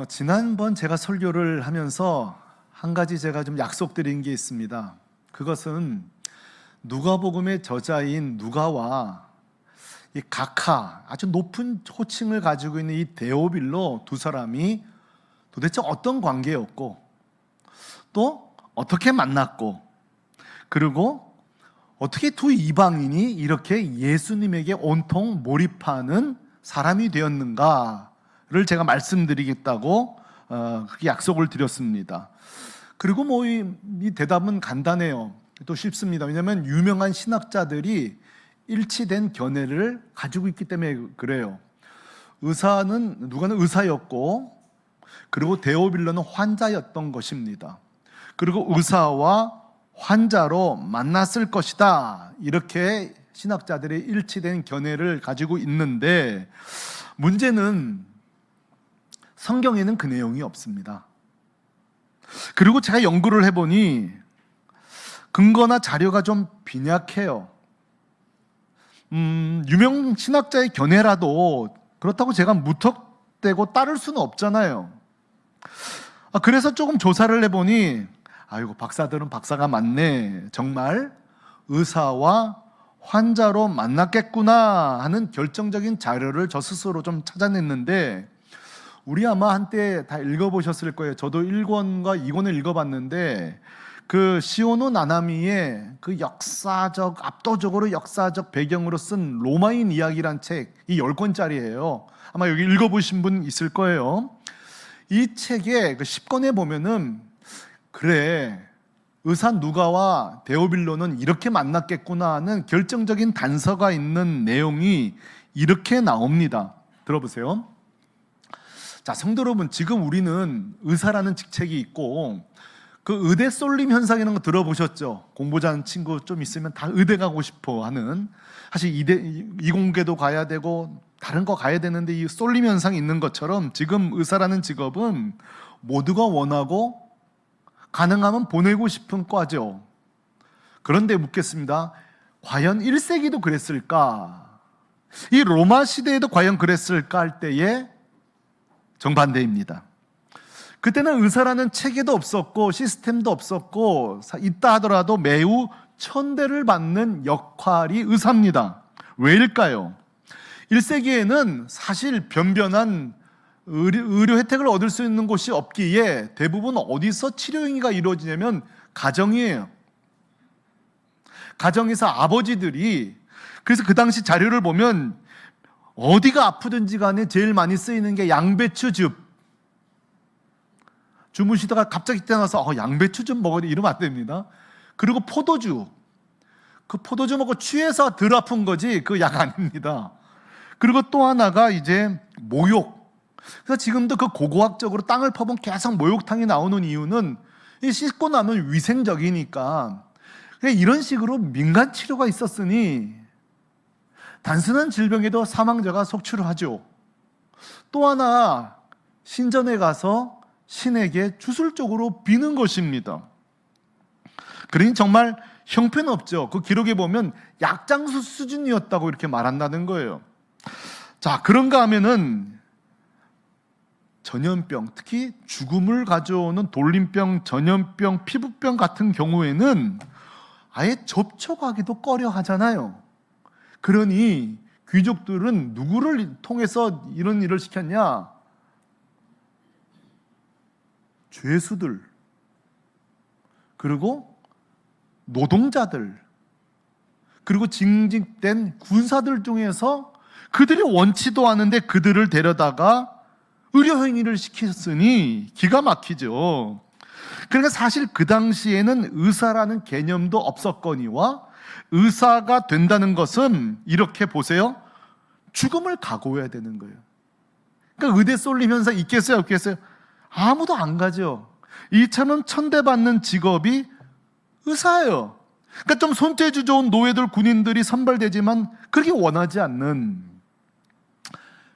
지난번 제가 설교를 하면서 한 가지 제가 좀 약속드린 게 있습니다. 그것은 누가복음의 저자인 누가와 이 각하, 아주 높은 호칭을 가지고 있는 이 데오빌로 두 사람이 도대체 어떤 관계였고 또 어떻게 만났고 그리고 어떻게 두 이방인이 이렇게 예수님에게 온통 몰입하는 사람이 되었는가를 제가 말씀드리겠다고 그렇게 약속을 드렸습니다. 그리고 이 대답은 간단해요. 또 쉽습니다. 왜냐하면 유명한 신학자들이 일치된 견해를 가지고 있기 때문에 그래요. 누가는 의사였고 그리고 데오빌로는 환자였던 것입니다. 그리고 의사와 환자로 만났을 것이다. 이렇게 신학자들이 일치된 견해를 가지고 있는데 문제는 성경에는 그 내용이 없습니다. 그리고 제가 연구를 해보니 근거나 자료가 좀 빈약해요. 유명 신학자의 견해라도 그렇다고 제가 무턱대고 따를 수는 없잖아요. 그래서 조금 조사를 해보니 아이고 박사들은 박사가 많네. 정말 의사와 환자로 만났겠구나 하는 결정적인 자료를 저 스스로 좀 찾아냈는데 우리 아마 한때 다 읽어보셨을 거예요. 저도 1권과 2권을 읽어봤는데 그 시오노 나나미의 그 압도적으로 역사적 배경으로 쓴 로마인 이야기란 책, 이 10권짜리예요. 아마 여기 읽어보신 분 있을 거예요. 이 책의 그 10권에 보면은 그래, 의사 누가와 데오빌로는 이렇게 만났겠구나 하는 결정적인 단서가 있는 내용이 이렇게 나옵니다. 들어보세요. 자, 성도 여러분, 지금 우리는 의사라는 직책이 있고 그 의대 쏠림 현상이라는 거 들어보셨죠? 공부 잘하는 친구 좀 있으면 다 의대 가고 싶어 하는, 사실 이공계도 가야 되고 다른 거 가야 되는데 이 쏠림 현상이 있는 것처럼 지금 의사라는 직업은 모두가 원하고 가능하면 보내고 싶은 과죠. 그런데 묻겠습니다. 과연 1세기도 그랬을까? 이 로마 시대에도 과연 그랬을까 할 때에 정반대입니다. 그때는 의사라는 체계도 없었고 시스템도 없었고 있다 하더라도 매우 천대를 받는 역할이 의사입니다. 왜일까요? 1세기에는 사실 변변한 의료 혜택을 얻을 수 있는 곳이 없기에 대부분 어디서 치료 행위가 이루어지냐면 가정이에요. 가정에서 아버지들이, 그래서 그 당시 자료를 보면 어디가 아프든지 간에 제일 많이 쓰이는 게 양배추즙. 주무시다가 갑자기 깨어나서 양배추즙 먹어야 돼 이러면 안 됩니다. 그리고 포도주. 그 포도주 먹고 취해서 덜 아픈 거지 그 약 아닙니다. 그리고 또 하나가 이제 모욕. 그래서 지금도 그 고고학적으로 땅을 퍼보면 계속 목욕탕이 나오는 이유는 씻고 나면 위생적이니까. 이런 식으로 민간 치료가 있었으니 단순한 질병에도 사망자가 속출을 하죠. 또 하나, 신전에 가서 신에게 주술적으로 비는 것입니다. 그러니 정말 형편없죠. 그 기록에 보면 약장수 수준이었다고 이렇게 말한다는 거예요. 자, 그런가 하면은 전염병, 특히 죽음을 가져오는 돌림병, 전염병, 피부병 같은 경우에는 아예 접촉하기도 꺼려 하잖아요. 그러니 귀족들은 누구를 통해서 이런 일을 시켰냐? 죄수들, 그리고 노동자들, 그리고 징집된 군사들 중에서 그들이 원치도 않은데 그들을 데려다가 의료행위를 시켰으니 기가 막히죠. 그러니까 사실 그 당시에는 의사라는 개념도 없었거니와 의사가 된다는 것은 이렇게 보세요. 죽음을 각오해야 되는 거예요. 그러니까 의대 쏠림 현상 있겠어요? 없겠어요? 아무도 안 가죠. 이처럼 천대받는 직업이 의사예요. 그러니까 좀 손재주 좋은 노예들, 군인들이 선발되지만 그렇게 원하지 않는.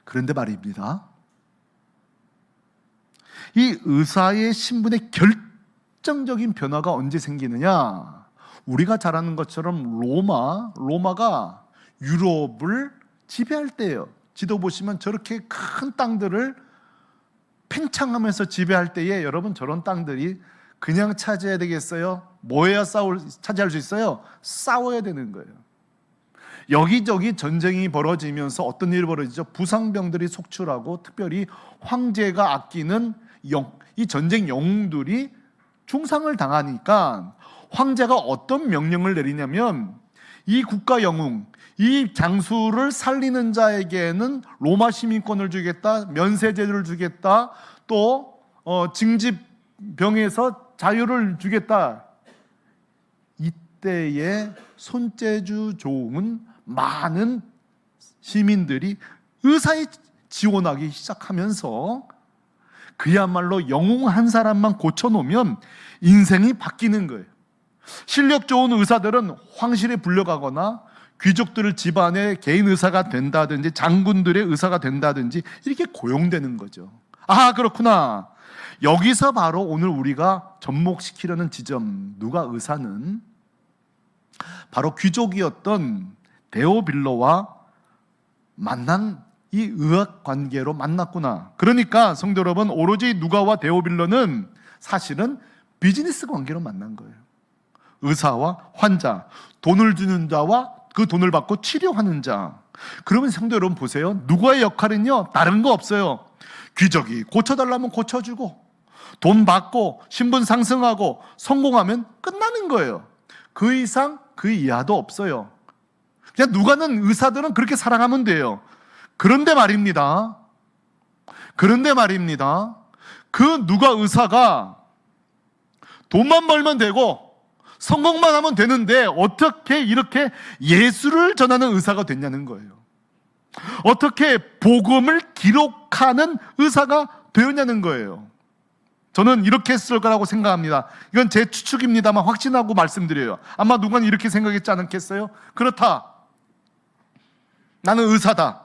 그런데 말입니다. 이 의사의 신분의 결정적인 변화가 언제 생기느냐? 우리가 잘 아는 것처럼 로마가 유럽을 지배할 때예요. 지도 보시면 저렇게 큰 땅들을 팽창하면서 지배할 때에 여러분 저런 땅들이 그냥 차지해야 되겠어요? 뭐 해야 차지할 수 있어요? 싸워야 되는 거예요. 여기저기 전쟁이 벌어지면서 어떤 일이 벌어지죠? 부상병들이 속출하고 특별히 황제가 아끼는 이 전쟁 영웅들이 중상을 당하니까 황제가 어떤 명령을 내리냐면 이 국가 영웅, 이 장수를 살리는 자에게는 로마 시민권을 주겠다, 면세제를 주겠다, 또 징집병에서 자유를 주겠다. 이때에 손재주 좋은 많은 시민들이 의사에 지원하기 시작하면서 그야말로 영웅 한 사람만 고쳐놓으면 인생이 바뀌는 거예요. 실력 좋은 의사들은 황실에 불려가거나 귀족들 집안의 개인 의사가 된다든지 장군들의 의사가 된다든지 이렇게 고용되는 거죠. 아, 그렇구나. 여기서 바로 오늘 우리가 접목시키려는 지점, 누가 의사는 바로 귀족이었던 데오빌로와 만난 이 의학 관계로 만났구나. 그러니까 성도 여러분, 오로지 누가와 데오빌로는 사실은 비즈니스 관계로 만난 거예요. 의사와 환자, 돈을 주는 자와 그 돈을 받고 치료하는 자. 그러면 성도 여러분 보세요. 누가의 역할은요, 다른 거 없어요. 귀족이 고쳐달라면 고쳐주고 돈 받고 신분 상승하고 성공하면 끝나는 거예요. 그 이상 그 이하도 없어요. 그냥 누가는 의사들은 그렇게 사랑하면 돼요. 그런데 말입니다. 그 누가 의사가 돈만 벌면 되고 성공만 하면 되는데 어떻게 이렇게 예수를 전하는 의사가 됐냐는 거예요. 어떻게 복음을 기록하는 의사가 되었냐는 거예요. 저는 이렇게 했을 거라고 생각합니다. 이건 제 추측입니다만 확신하고 말씀드려요. 아마 누군가 이렇게 생각했지 않겠어요? 그렇다. 나는 의사다.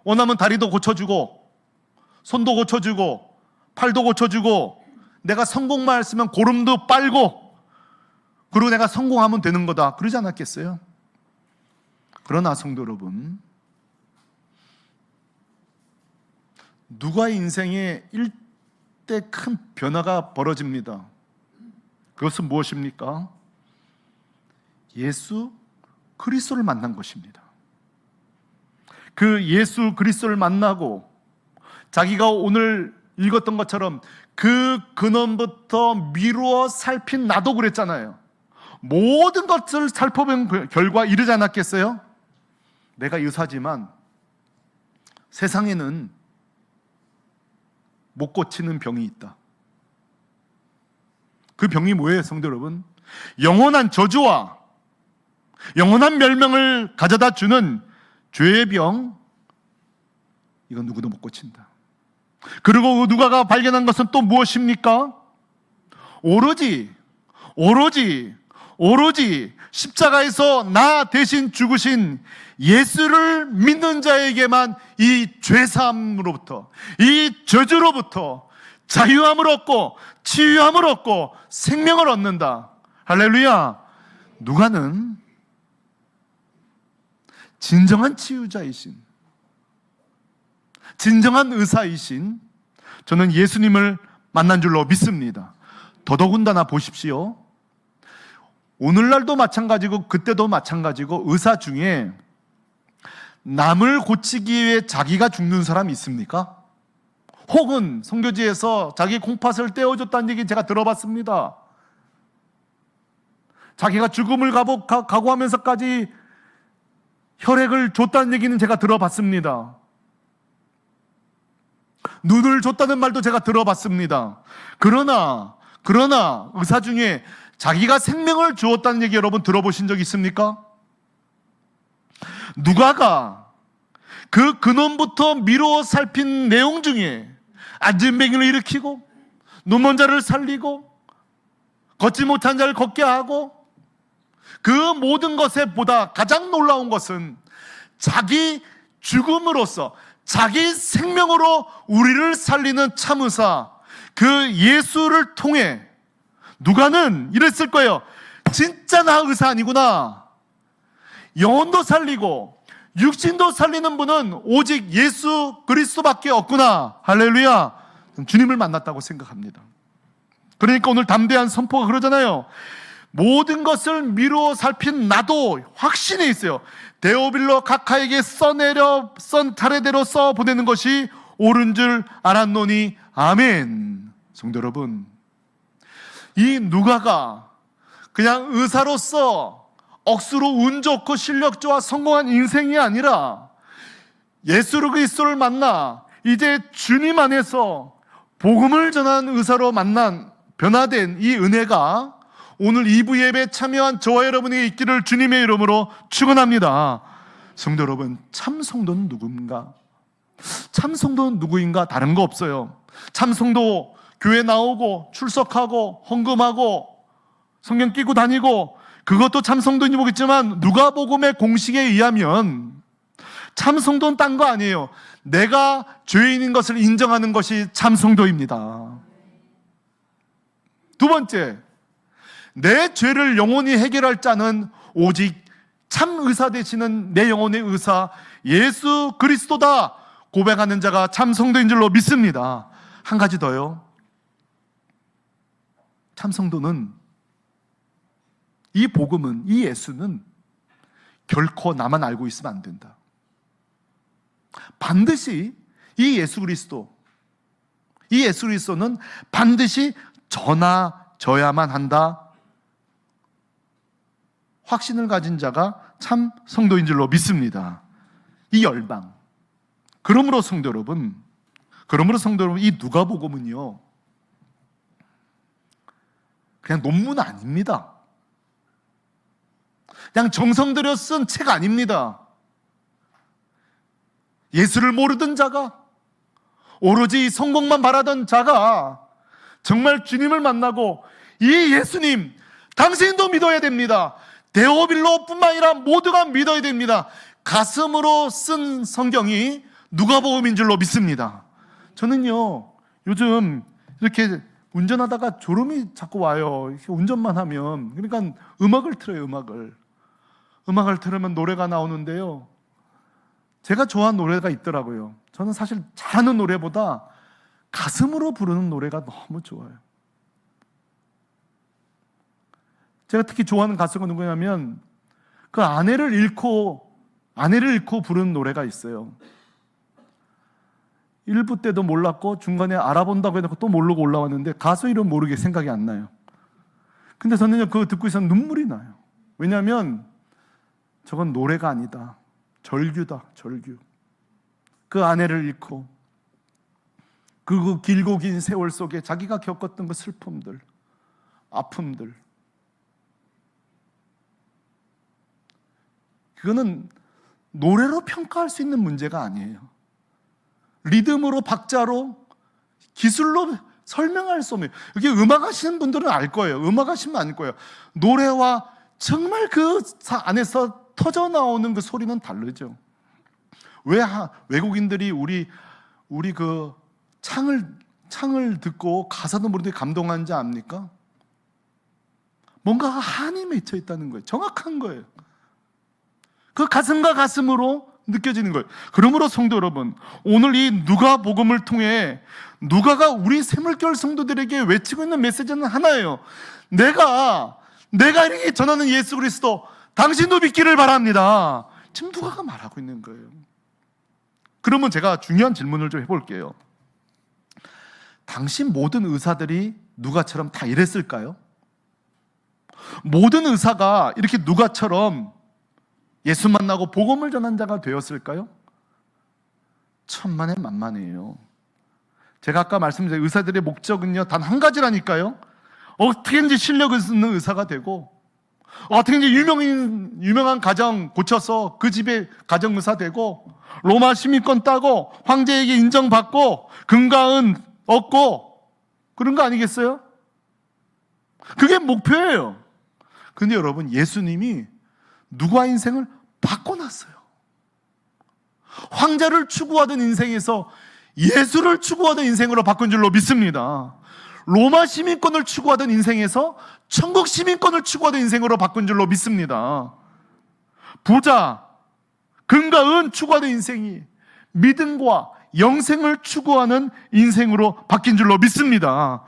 원하면 다리도 고쳐주고 손도 고쳐주고 팔도 고쳐주고 내가 성공만 했으면 고름도 빨고 그리고 내가 성공하면 되는 거다. 그러지 않았겠어요? 그러나 성도 여러분, 누가의 인생에 일대 큰 변화가 벌어집니다. 그것은 무엇입니까? 예수 그리스도를 만난 것입니다. 그 예수 그리스도를 만나고 자기가 오늘 읽었던 것처럼 그 근원부터 미루어 살핀 나도 그랬잖아요. 모든 것을 살펴본 결과 이르지 않았겠어요? 내가 의사지만 세상에는 못 고치는 병이 있다. 그 병이 뭐예요, 성도 여러분? 영원한 저주와 영원한 멸망을 가져다 주는 죄의 병, 이건 누구도 못 고친다. 그리고 누가가 발견한 것은 또 무엇입니까? 오로지 십자가에서 나 대신 죽으신 예수를 믿는 자에게만 이 죄사함으로부터, 이 저주로부터 자유함을 얻고 치유함을 얻고 생명을 얻는다. 할렐루야. 누가는 진정한 치유자이신, 진정한 의사이신 저는 예수님을 만난 줄로 믿습니다. 더더군다나 보십시오. 오늘날도 마찬가지고 그때도 마찬가지고 의사 중에 남을 고치기 위해 자기가 죽는 사람이 있습니까? 혹은 선교지에서 자기 콩팥을 떼어줬다는 얘기 제가 들어봤습니다. 자기가 죽음을 각오하면서까지 혈액을 줬다는 얘기는 제가 들어봤습니다. 눈을 줬다는 말도 제가 들어봤습니다. 그러나 의사 중에 자기가 생명을 주었다는 얘기 여러분 들어보신 적 있습니까? 누가가 그 근원부터 미루어 살핀 내용 중에 안진뱅이를 일으키고 눈먼 자를 살리고 걷지 못한 자를 걷게 하고 그 모든 것에 보다 가장 놀라운 것은 자기 죽음으로써 자기 생명으로 우리를 살리는 참의사 그 예수를 통해 누가는 이랬을 거예요. 진짜 나 의사 아니구나. 영혼도 살리고 육신도 살리는 분은 오직 예수 그리스도밖에 없구나. 할렐루야. 주님을 만났다고 생각합니다. 그러니까 오늘 담대한 선포가 그러잖아요. 모든 것을 미루어 살핀 나도 확신이 있어요. 데오빌로 각하에게 선 차례대로 써 보내는 것이 옳은 줄 알았노니 아멘. 성도 여러분, 이 누가가 그냥 의사로서 억수로 운 좋고 실력 좋아 성공한 인생이 아니라 예수 그리스도를 만나 이제 주님 안에서 복음을 전한 의사로 만난 변화된 이 은혜가 오늘 2부 예배에 참여한 저와 여러분에게 있기를 주님의 이름으로 축원합니다. 성도 여러분, 참 성도는 누구인가? 참 성도는 누구인가? 다른 거 없어요. 참 성도 교회 나오고 출석하고 헌금하고 성경 끼고 다니고 그것도 참 성도인지 모르겠지만 누가복음의 공식에 의하면 참 성도는 딴 거 아니에요. 내가 죄인인 것을 인정하는 것이 참 성도입니다. 두 번째, 내 죄를 영원히 해결할 자는 오직 참 의사 되시는 내 영혼의 의사 예수 그리스도다 고백하는 자가 참 성도인 줄로 믿습니다. 한 가지 더요. 참 성도는 이 복음은, 이 예수는 결코 나만 알고 있으면 안 된다. 반드시 이 예수 그리스도는 반드시 전하져야만 한다. 확신을 가진 자가 참 성도인 줄로 믿습니다. 이 열방. 그러므로 성도 여러분, 이 누가복음은요, 그냥 논문 아닙니다. 그냥 정성 들여 쓴 책 아닙니다. 예수를 모르던 자가, 오로지 성공만 바라던 자가 정말 주님을 만나고 이 예수님, 당신도 믿어야 됩니다. 데오빌로뿐만 아니라 모두가 믿어야 됩니다. 가슴으로 쓴 성경이 누가복음인 줄로 믿습니다. 저는요, 요즘 이렇게 운전하다가 졸음이 자꾸 와요. 이렇게 운전만 하면. 그러니까 음악을 틀어요, 음악을 틀으면 노래가 나오는데요. 제가 좋아하는 노래가 있더라고요. 저는 사실 잘하는 노래보다 가슴으로 부르는 노래가 너무 좋아요. 제가 특히 좋아하는 가수가 누구냐면 그 아내를 잃고 부르는 노래가 있어요. 1부 때도 몰랐고 중간에 알아본다고 해놓고 또 모르고 올라왔는데 가수 이름 모르게 생각이 안 나요. 근데 저는요, 그거 듣고 있으면 눈물이 나요. 왜냐하면 저건 노래가 아니다. 절규다, 절규. 그 아내를 잃고 그 길고 긴 세월 속에 자기가 겪었던 그 슬픔들, 아픔들, 그거는 노래로 평가할 수 있는 문제가 아니에요. 리듬으로, 박자로, 기술로 설명할 수 없는, 이게 음악 하시는 분들은 알 거예요. 음악 하시면 알 거예요. 노래와 정말 그 안에서 터져 나오는 그 소리는 다르죠. 왜 외국인들이 우리 그 창을 듣고 가사도 모르는데 감동한지 압니까? 뭔가 한이 맺혀 있다는 거예요. 정확한 거예요. 그 가슴과 가슴으로 느껴지는 거예요. 그러므로 성도 여러분, 오늘 이 누가복음을 통해 누가가 우리 샘물교회 성도들에게 외치고 있는 메시지는 하나예요. 내가 이렇게 전하는 예수 그리스도 당신도 믿기를 바랍니다. 지금 누가가 말하고 있는 거예요. 그러면 제가 중요한 질문을 좀 해볼게요. 당시 모든 의사들이 누가처럼 다 이랬을까요? 모든 의사가 이렇게 누가처럼 예수 만나고 복음을 전한 자가 되었을까요? 천만에 만만해요. 제가 아까 말씀드린 의사들의 목적은요, 단 한 가지라니까요. 어떻게든지 실력 있는 의사가 되고, 어떻게든지 유명한 가정 고쳐서 그 집에 가정의사 되고, 로마 시민권 따고, 황제에게 인정받고, 금과 은 얻고, 그런 거 아니겠어요? 그게 목표예요. 근데 여러분, 예수님이 누가 인생을 바꿔놨어요. 황자를 추구하던 인생에서 예수를 추구하던 인생으로 바꾼 줄로 믿습니다. 로마 시민권을 추구하던 인생에서 천국 시민권을 추구하던 인생으로 바꾼 줄로 믿습니다. 부자, 금과 은 추구하는 인생이 믿음과 영생을 추구하는 인생으로 바뀐 줄로 믿습니다.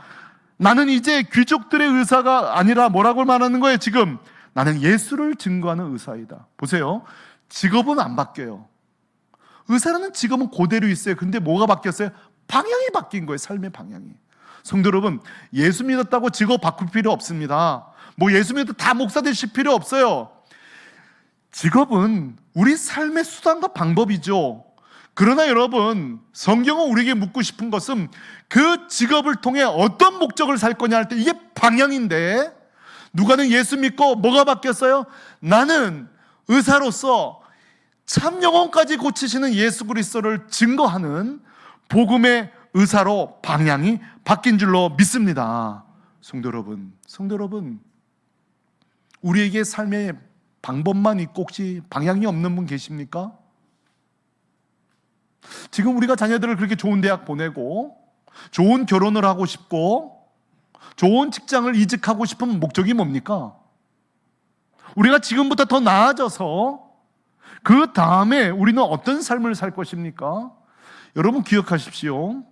나는 이제 귀족들의 의사가 아니라 뭐라고 말하는 거예요? 지금 나는 예수를 증거하는 의사이다. 보세요. 직업은 안 바뀌어요. 의사라는 직업은 그대로 있어요. 근데 뭐가 바뀌었어요? 방향이 바뀐 거예요. 삶의 방향이. 성도 여러분, 예수 믿었다고 직업 바꿀 필요 없습니다. 뭐 예수 믿어도 다 목사 되실 필요 없어요. 직업은 우리 삶의 수단과 방법이죠. 그러나 여러분, 성경은 우리에게 묻고 싶은 것은 그 직업을 통해 어떤 목적을 살 거냐 할 때 이게 방향인데, 누가는 예수 믿고 뭐가 바뀌었어요? 나는 의사로서 참 영혼까지 고치시는 예수 그리스도를 증거하는 복음의 의사로 방향이 바뀐 줄로 믿습니다. 성도 여러분, 우리에게 삶의 방법만 있고 혹시 방향이 없는 분 계십니까? 지금 우리가 자녀들을 그렇게 좋은 대학 보내고 좋은 결혼을 하고 싶고 좋은 직장을 이직하고 싶은 목적이 뭡니까? 우리가 지금부터 더 나아져서 그 다음에 우리는 어떤 삶을 살 것입니까? 여러분 기억하십시오.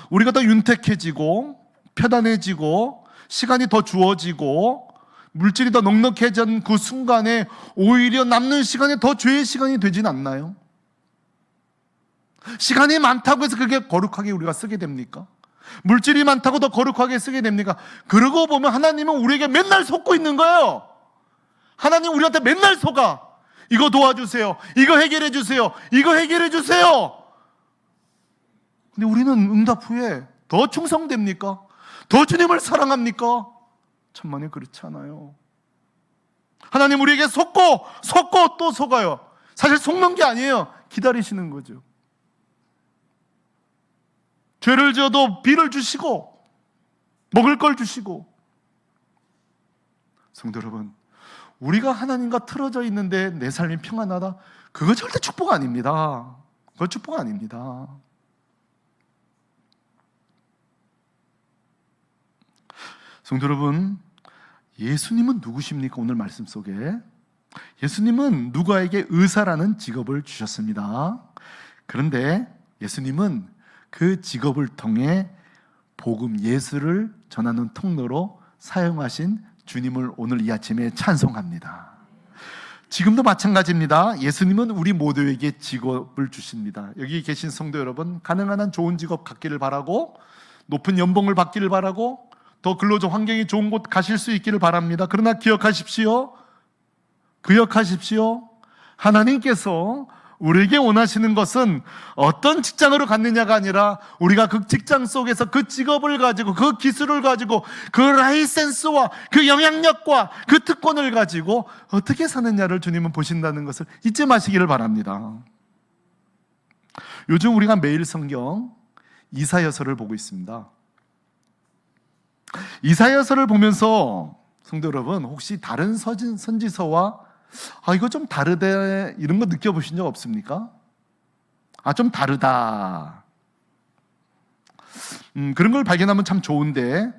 우리가 더 윤택해지고 편안해지고 시간이 더 주어지고 물질이 더 넉넉해진 그 순간에 오히려 남는 시간이 더 죄의 시간이 되진 않나요? 시간이 많다고 해서 그게 거룩하게 우리가 쓰게 됩니까? 물질이 많다고 더 거룩하게 쓰게 됩니까? 그러고 보면 하나님은 우리에게 맨날 속고 있는 거예요. 하나님 우리한테 맨날 속아. 이거 도와주세요. 이거 해결해 주세요. 이거 해결해 주세요. 근데 우리는 응답 후에 더 충성됩니까? 더 주님을 사랑합니까? 천만에 그렇지 않아요. 하나님 우리에게 속고 또 속아요. 사실 속는 게 아니에요. 기다리시는 거죠. 죄를 지어도 비를 주시고 먹을 걸 주시고. 성도 여러분, 우리가 하나님과 틀어져 있는데 내 삶이 평안하다? 그거 절대 축복 아닙니다. 그거 축복 아닙니다. 성도 여러분, 예수님은 누구십니까? 오늘 말씀 속에 예수님은 누가에게 의사라는 직업을 주셨습니다. 그런데 예수님은 그 직업을 통해 복음 예수를 전하는 통로로 사용하신 주님을 오늘 이 아침에 찬송합니다. 지금도 마찬가지입니다. 예수님은 우리 모두에게 직업을 주십니다. 여기 계신 성도 여러분, 가능한 한 좋은 직업 갖기를 바라고 높은 연봉을 받기를 바라고 더 근로적 환경이 좋은 곳 가실 수 있기를 바랍니다. 그러나 기억하십시오. 하나님께서 우리에게 원하시는 것은 어떤 직장으로 갔느냐가 아니라 우리가 그 직장 속에서 그 직업을 가지고 그 기술을 가지고 그 라이센스와 그 영향력과 그 특권을 가지고 어떻게 사느냐를 주님은 보신다는 것을 잊지 마시기를 바랍니다. 요즘 우리가 매일 성경 이사야서를 보고 있습니다. 이사야서를 보면서 성도 여러분, 혹시 다른 선지서와 이거 좀 다르다 이런 거 느껴보신 적 없습니까? 좀 다르다. 그런 걸 발견하면 참 좋은데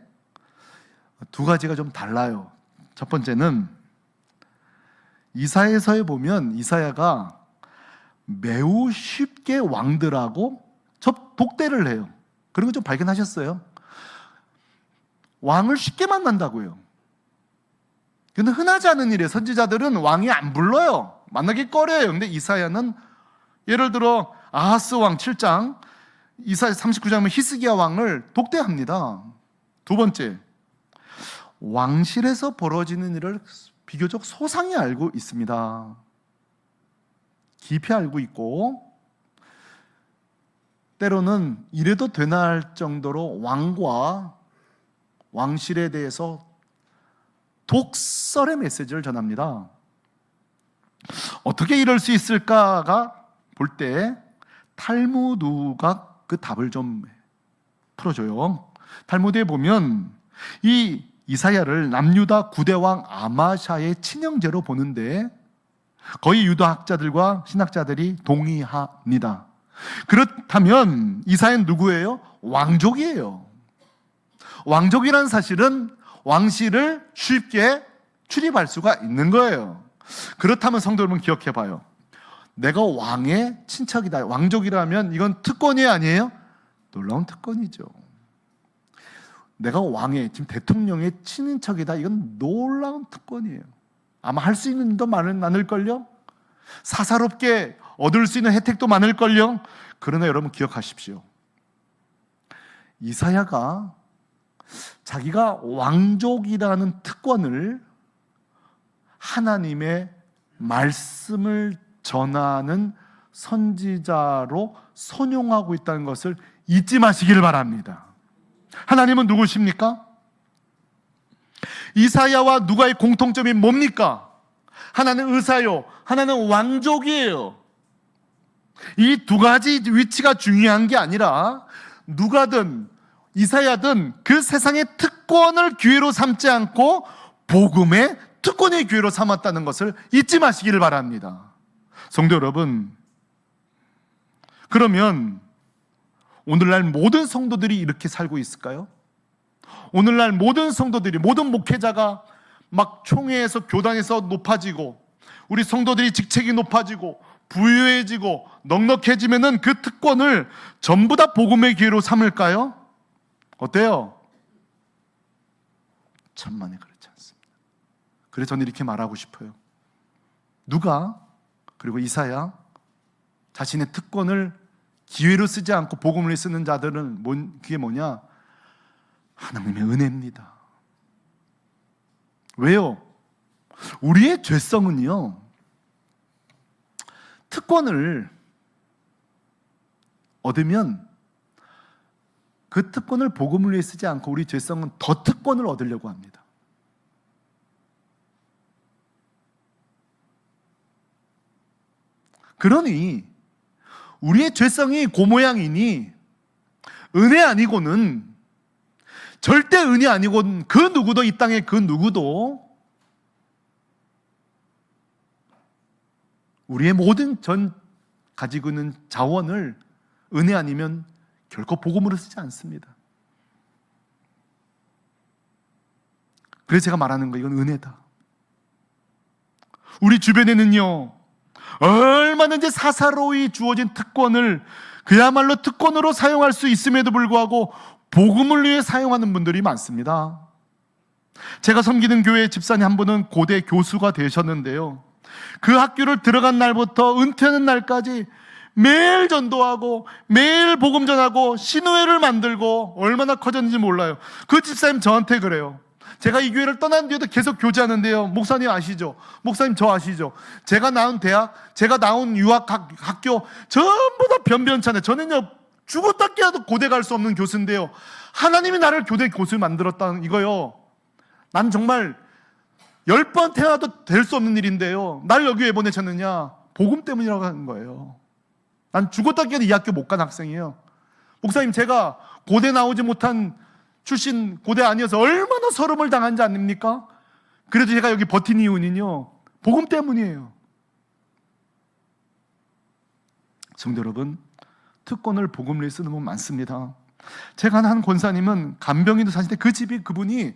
두 가지가 좀 달라요. 첫 번째는 이사야서에 보면 이사야가 매우 쉽게 왕들하고 독대를 해요. 그런 거 좀 발견하셨어요? 왕을 쉽게 만난다고요. 근데 흔하지 않은 일이에요. 선지자들은 왕이 안 불러요. 만나기 꺼려요. 근데 이사야는 예를 들어 아하스 왕 7장, 이사야 39장 하면 히스기야 왕을 독대합니다. 두 번째, 왕실에서 벌어지는 일을 비교적 소상히 알고 있습니다. 깊이 알고 있고 때로는 이래도 되나 할 정도로 왕과 왕실에 대해서 독설의 메시지를 전합니다. 어떻게 이럴 수 있을까가 볼 때 탈무드가 그 답을 좀 풀어줘요. 탈무드에 보면 이 이사야를 남유다 9대 왕 아마샤의 친형제로 보는데 거의 유다학자들과 신학자들이 동의합니다. 그렇다면 이사야는 누구예요? 왕족이에요. 왕족이라는 사실은 왕실을 쉽게 출입할 수가 있는 거예요. 그렇다면 성도 여러분 기억해 봐요. 내가 왕의 친척이다. 왕족이라면 이건 특권이 아니에요? 놀라운 특권이죠. 내가 왕의, 지금 대통령의 친인척이다. 이건 놀라운 특권이에요. 아마 할 수 있는 일도 많을걸요? 사사롭게 얻을 수 있는 혜택도 많을걸요? 그러나 여러분 기억하십시오. 이사야가 자기가 왕족이라는 특권을 하나님의 말씀을 전하는 선지자로 선용하고 있다는 것을 잊지 마시기를 바랍니다. 하나님은 누구십니까? 이사야와 누가의 공통점이 뭡니까? 하나는 의사요, 하나는 왕족이에요. 이 두 가지 위치가 중요한 게 아니라 누가든 이사야든 그 세상의 특권을 기회로 삼지 않고 복음의 특권의 기회로 삼았다는 것을 잊지 마시기를 바랍니다. 성도 여러분, 그러면 오늘날 모든 성도들이 이렇게 살고 있을까요? 오늘날 모든 성도들이, 모든 목회자가 막 총회에서 교단에서 높아지고 우리 성도들이 직책이 높아지고 부유해지고 넉넉해지면은 그 특권을 전부 다 복음의 기회로 삼을까요? 어때요? 천만에 그렇지 않습니다. 그래서 저는 이렇게 말하고 싶어요. 누가 그리고 이사야 자신의 특권을 기회로 쓰지 않고 복음을 쓰는 자들은 그게 뭐냐? 하나님의 은혜입니다. 왜요? 우리의 죄성은요, 특권을 얻으면 그 특권을 복음을 위해 쓰지 않고 우리 죄성은 더 특권을 얻으려고 합니다. 그러니 우리의 죄성이 그 모양이니 은혜 아니고는, 절대 은혜 아니고는 그 누구도, 이 땅의 그 누구도 우리의 모든 가지고 있는 자원을 은혜 아니면 결코 복음으로 쓰지 않습니다. 그래서 제가 말하는 거, 이건 은혜다. 우리 주변에는요, 얼마든지 사사로이 주어진 특권을 그야말로 특권으로 사용할 수 있음에도 불구하고 복음을 위해 사용하는 분들이 많습니다. 제가 섬기는 교회 집사님 한 분은 고대 교수가 되셨는데요, 그 학교를 들어간 날부터 은퇴하는 날까지 매일 전도하고 매일 복음 전하고 신우회를 만들고 얼마나 커졌는지 몰라요. 그 집사님 저한테 그래요. 제가 이 교회를 떠난 뒤에도 계속 교제하는데요, 목사님 아시죠? 목사님 저 아시죠? 제가 나온 대학, 제가 나온 학교 전부 다 변변찮아요. 저는요 죽었다 깨어도 고대 갈 수 없는 교수인데요, 하나님이 나를 교대 교수 만들었다는 이거요, 난 정말 10번 태어나도 될 수 없는 일인데요, 나를 여기 왜 보내셨느냐? 복음 때문이라고 하는 거예요. 난 죽었다 깨어도 이 학교 못 간 학생이에요. 목사님, 제가 고대 나오지 못한 출신 고대 아니어서 얼마나 서름을 당한지 아닙니까? 그래도 제가 여기 버틴 이유는요, 복음 때문이에요. 성도 여러분, 특권을 복음을 위해 쓰는 분 많습니다. 제가 아는 한 권사님은 간병인도 사실 그 집이, 그분이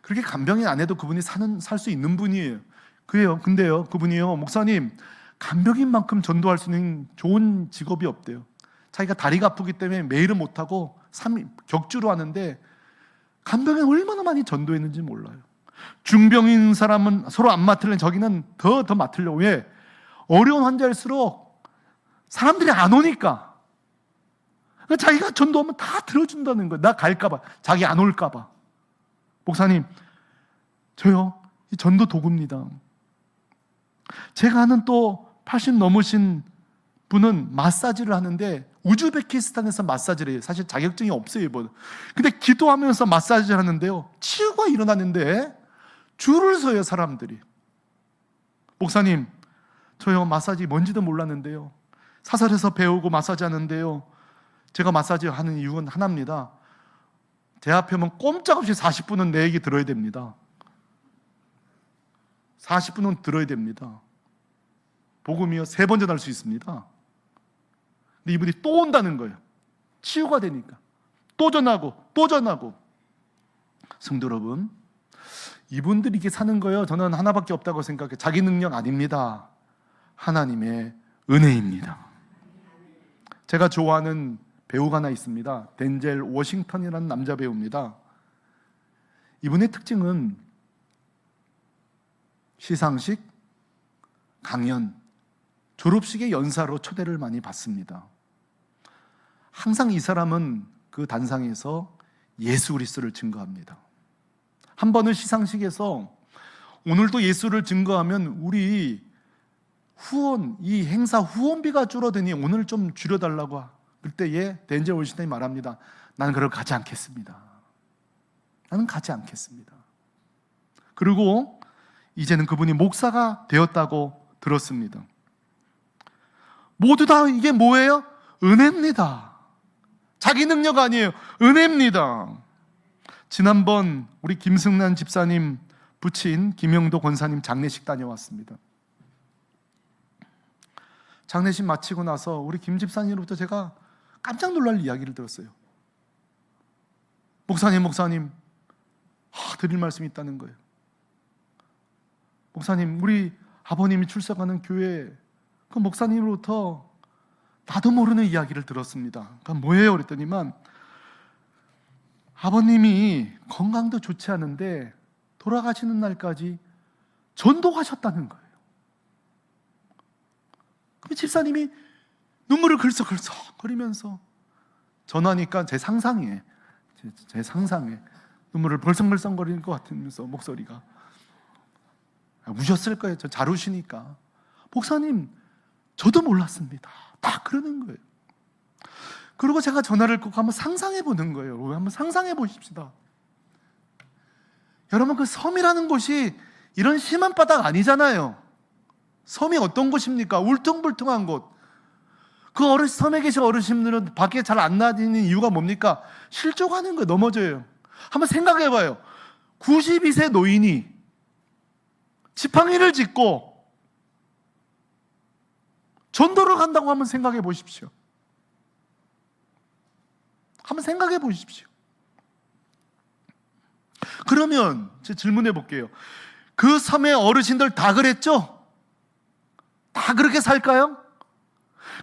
그렇게 간병인 안 해도 그분이 살 수 있는 분이에요. 근데요, 그분이요, 목사님, 간병인만큼 전도할 수 있는 좋은 직업이 없대요. 자기가 다리가 아프기 때문에 매일은 못하고 격주로 하는데 간병인 얼마나 많이 전도했는지 몰라요. 중병인 사람은 서로 안 맡으려면 저기는 더 맡으려고. 왜? 어려운 환자일수록 사람들이 안 오니까. 그러니까 자기가 전도하면 다 들어준다는 거예요. 나 갈까봐, 자기 안 올까봐. 목사님, 저요, 이 전도 도구입니다. 제가 아는 또 80 넘으신 분은 마사지를 하는데 우즈베키스탄에서 마사지를 해요. 사실 자격증이 없어요, 이분. 근데 기도하면서 마사지를 하는데요, 치유가 일어나는데 줄을 서요, 사람들이. 목사님, 저요 마사지 뭔지도 몰랐는데요, 사설에서 배우고 마사지 하는데요, 제가 마사지 하는 이유는 하나입니다. 제 앞에 오면 꼼짝없이 40분은 내 얘기 들어야 됩니다. 40분은 들어야 됩니다. 복음이요 3번 전할 수 있습니다. 근데 이분이 또 온다는 거예요. 치유가 되니까 또 전하고 또 전하고. 성도 여러분, 이분들이 이렇게 사는 거예요, 저는 하나밖에 없다고 생각해요. 자기 능력 아닙니다. 하나님의 은혜입니다. 제가 좋아하는 배우가 하나 있습니다. 덴젤 워싱턴이라는 남자 배우입니다. 이분의 특징은 시상식, 강연, 졸업식의 연사로 초대를 많이 받습니다. 항상 이 사람은 그 단상에서 예수 그리스도를 증거합니다. 한 번은 시상식에서 오늘도 예수를 증거하면 우리 후원, 이 행사 후원비가 줄어드니 오늘 좀 줄여달라고 그때에 덴젤 워싱턴이 말합니다. 나는 그걸 가지 않겠습니다. 나는 가지 않겠습니다. 그리고 이제는 그분이 목사가 되었다고 들었습니다. 모두 다 이게 뭐예요? 은혜입니다. 자기 능력 아니에요. 은혜입니다. 지난번 우리 김승란 집사님 부친 김영도 권사님 장례식 다녀왔습니다. 장례식 마치고 나서 우리 김 집사님으로부터 제가 깜짝 놀랄 이야기를 들었어요. 목사님 드릴 말씀이 있다는 거예요. 목사님, 우리 아버님이 출석하는 교회 그 목사님으로부터 나도 모르는 이야기를 들었습니다. 그러니까 뭐예요? 그랬더니만 아버님이 건강도 좋지 않은데 돌아가시는 날까지 전도하셨다는 거예요. 그 집사님이 눈물을 글썩글썩 거리면서 전화니까 제 상상에 눈물을 벌썽벌썽거리는 것 같으면서 목소리가 우셨을 거예요. 저 잘 우시니까. 목사님, 저도 몰랐습니다. 다 그러는 거예요. 그리고 제가 전화를 꼭 한번 상상해 보는 거예요. 한번 상상해 보십시다. 여러분, 그 섬이라는 곳이 이런 심한 바닥 아니잖아요. 섬이 어떤 곳입니까? 울퉁불퉁한 곳. 그 섬에 계신 어르신들은 밖에 잘 안 나다니는 이유가 뭡니까? 실족하는 거예요. 넘어져요. 한번 생각해 봐요. 92세 노인이 지팡이를 짚고 전도를 간다고 한번 생각해 보십시오. 한번 생각해 보십시오. 그러면 제가 질문해 볼게요. 그 섬의 어르신들 다 그랬죠? 다 그렇게 살까요?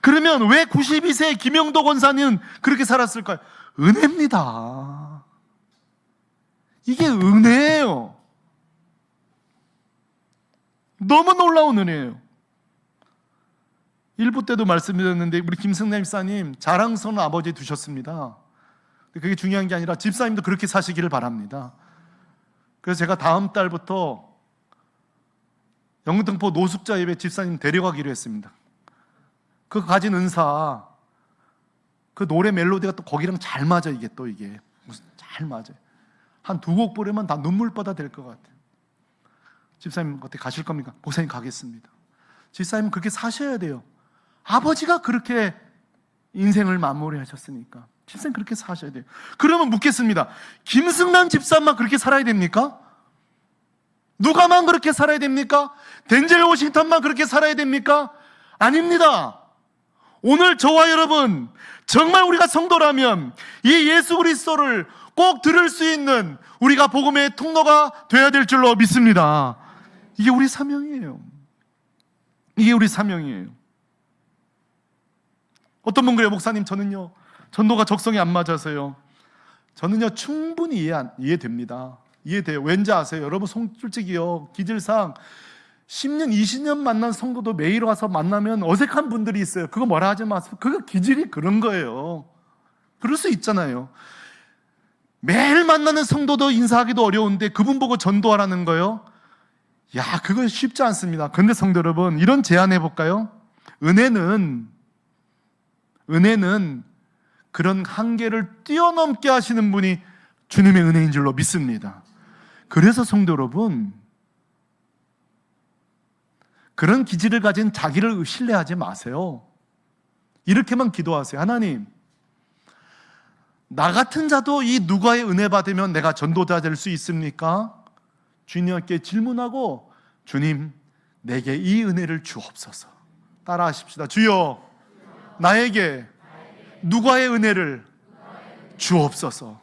그러면 왜 92세 김영도 권사님은 그렇게 살았을까요? 은혜입니다. 이게 은혜예요. 너무 놀라운 은혜예요. 1부 때도 말씀드렸는데 우리 김승남 집사님 자랑스러운 아버지 두셨습니다. 그게 중요한 게 아니라 집사님도 그렇게 사시기를 바랍니다. 그래서 제가 다음 달부터 영등포 노숙자 예배 집사님 데려가기로 했습니다. 그 가진 은사, 그 노래 멜로디가 또 거기랑 잘 맞아. 이게 또 이게 무슨 잘 맞아요. 한 2곡 부르면 다 눈물바다 될 것 같아요. 집사님 어떻게 가실 겁니까? 목사님 가겠습니다. 집사님은 그렇게 사셔야 돼요. 아버지가 그렇게 인생을 마무리하셨으니까 집사님 그렇게 사셔야 돼요. 그러면 묻겠습니다. 김승란 집사만 그렇게 살아야 됩니까? 누가만 그렇게 살아야 됩니까? 덴젤 워싱턴만 그렇게 살아야 됩니까? 아닙니다. 오늘 저와 여러분 정말 우리가 성도라면 이 예수 그리스도를 꼭 들을 수 있는 우리가 복음의 통로가 돼야 될 줄로 믿습니다. 이게 우리 사명이에요. 이게 우리 사명이에요. 어떤 분 그래요? 목사님, 저는요 전도가 적성이 안 맞아서요. 저는요 충분히 이해됩니다. 이해돼요. 왠지 아세요? 여러분 솔직히요 기질상 10년, 20년 만난 성도도 매일 와서 만나면 어색한 분들이 있어요. 그거 뭐라 하지 마세요. 그거 기질이 그런 거예요. 그럴 수 있잖아요. 매일 만나는 성도도 인사하기도 어려운데 그분 보고 전도하라는 거요? 야, 그건 쉽지 않습니다. 그런데 성도 여러분, 이런 제안해 볼까요? 은혜는 그런 한계를 뛰어넘게 하시는 분이 주님의 은혜인 줄로 믿습니다. 그래서 성도 여러분, 그런 기질을 가진 자기를 신뢰하지 마세요. 이렇게만 기도하세요. 하나님, 나 같은 자도 이 누가의 은혜 받으면 내가 전도자 될 수 있습니까? 주님께 질문하고, 주님, 내게 이 은혜를 주옵소서. 따라하십시다. 주여, 나에게 누가의 은혜를 주옵소서.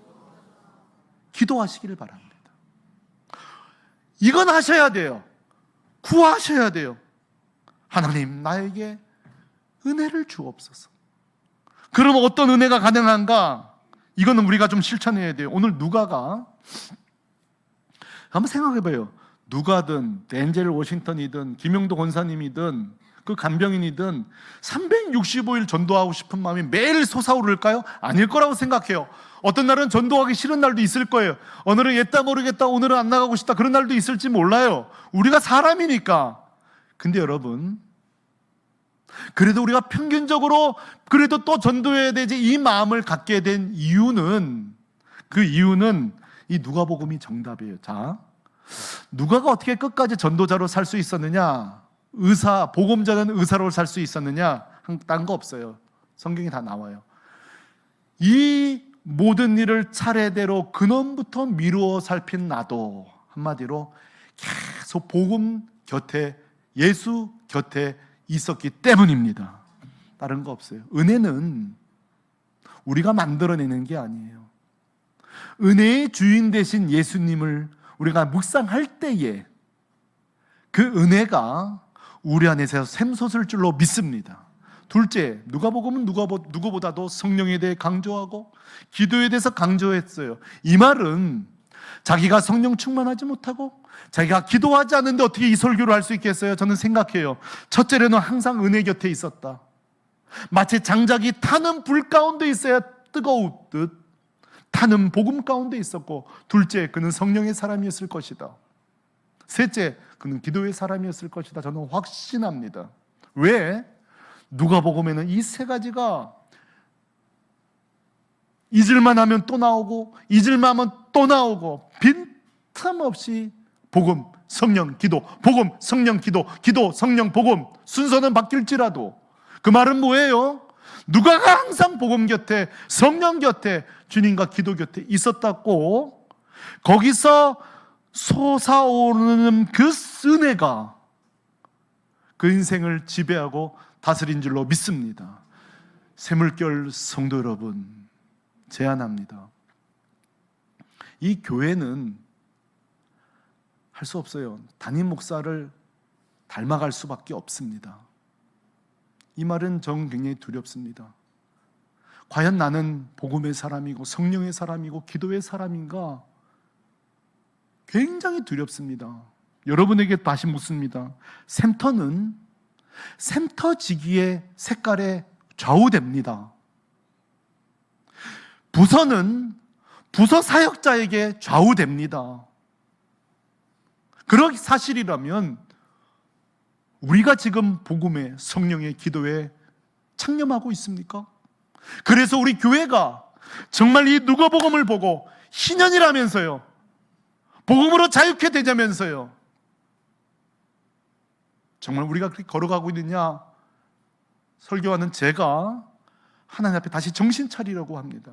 기도하시기를 바랍니다. 이건 하셔야 돼요. 구하셔야 돼요. 하나님, 나에게 은혜를 주옵소서. 그럼 어떤 은혜가 가능한가? 이거는 우리가 좀 실천해야 돼요. 오늘 누가가 한번 생각해봐요. 누가든 덴젤 워싱턴이든 김용도 권사님이든 그 간병인이든 365일 전도하고 싶은 마음이 매일 솟아오를까요? 아닐 거라고 생각해요. 어떤 날은 전도하기 싫은 날도 있을 거예요. 오늘은 옛다 모르겠다, 오늘은 안 나가고 싶다, 그런 날도 있을지 몰라요. 우리가 사람이니까. 근데 여러분, 그래도 우리가 평균적으로 그래도 또 전도해야 되지, 이 마음을 갖게 된 이유는, 그 이유는 이 누가복음이 정답이에요. 자, 누가가 어떻게 끝까지 전도자로 살 수 있었느냐, 복음자는 의사로 살 수 있었느냐, 딴 거 없어요. 성경이 다 나와요. 이 모든 일을 차례대로 근원부터 미루어 살핀 나도, 한마디로 계속 복음 곁에, 예수 곁에 있었기 때문입니다. 다른 거 없어요. 은혜는 우리가 만들어내는 게 아니에요. 은혜의 주인 되신 예수님을 우리가 묵상할 때에 그 은혜가 우리 안에서 샘솟을 줄로 믿습니다. 둘째, 누가복음은 누구보다도 성령에 대해 강조하고 기도에 대해서 강조했어요. 이 말은 자기가 성령 충만하지 못하고 자기가 기도하지 않는데 어떻게 이 설교를 할 수 있겠어요? 저는 생각해요. 첫째로는 항상 은혜 곁에 있었다. 마치 장작이 타는 불 가운데 있어야 뜨거우듯 타는 복음 가운데 있었고, 둘째, 그는 성령의 사람이었을 것이다. 셋째, 그는 기도의 사람이었을 것이다. 저는 확신합니다. 왜? 누가복음에는 이 세 가지가 잊을만 하면 또 나오고 잊을만 하면 또 나오고 빈틈없이 복음, 성령, 기도, 복음, 성령, 기도, 기도, 성령, 복음, 순서는 바뀔지라도 그 말은 뭐예요? 누가가 항상 복음 곁에, 성령 곁에, 주님과 기도 곁에 있었다고, 거기서 솟아오르는 그 은혜가 그 인생을 지배하고 다스린 줄로 믿습니다. 새물결 성도 여러분, 제안합니다. 이 교회는 할 수 없어요. 담임 목사를 닮아갈 수밖에 없습니다. 이 말은 저는 굉장히 두렵습니다. 과연 나는 복음의 사람이고 성령의 사람이고 기도의 사람인가? 굉장히 두렵습니다. 여러분에게 다시 묻습니다. 샘터는 샘터지기의 색깔에 좌우됩니다. 부서는 부서 사역자에게 좌우됩니다. 그런 사실이라면 우리가 지금 복음의, 성령의 기도에 창념하고 있습니까? 그래서 우리 교회가 정말 이 누가복음을 보고 희년이라면서요, 복음으로 자유케 되자면서요, 정말 우리가 그렇게 걸어가고 있느냐? 설교하는 제가 하나님 앞에 다시 정신 차리려고 합니다.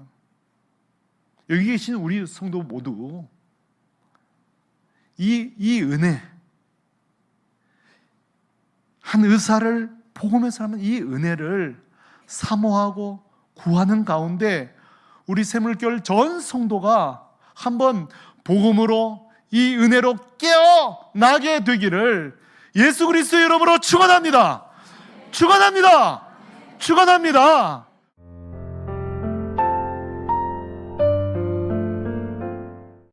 여기 계신 우리 성도 모두 이 은혜, 한 의사를 복음의 사람은 이 은혜를 사모하고 구하는 가운데 우리 새물결 전 성도가 한번 복음으로, 이 은혜로 깨어나게 되기를 예수 그리스도의 이름으로 축원합니다. 축원합니다. 축원합니다.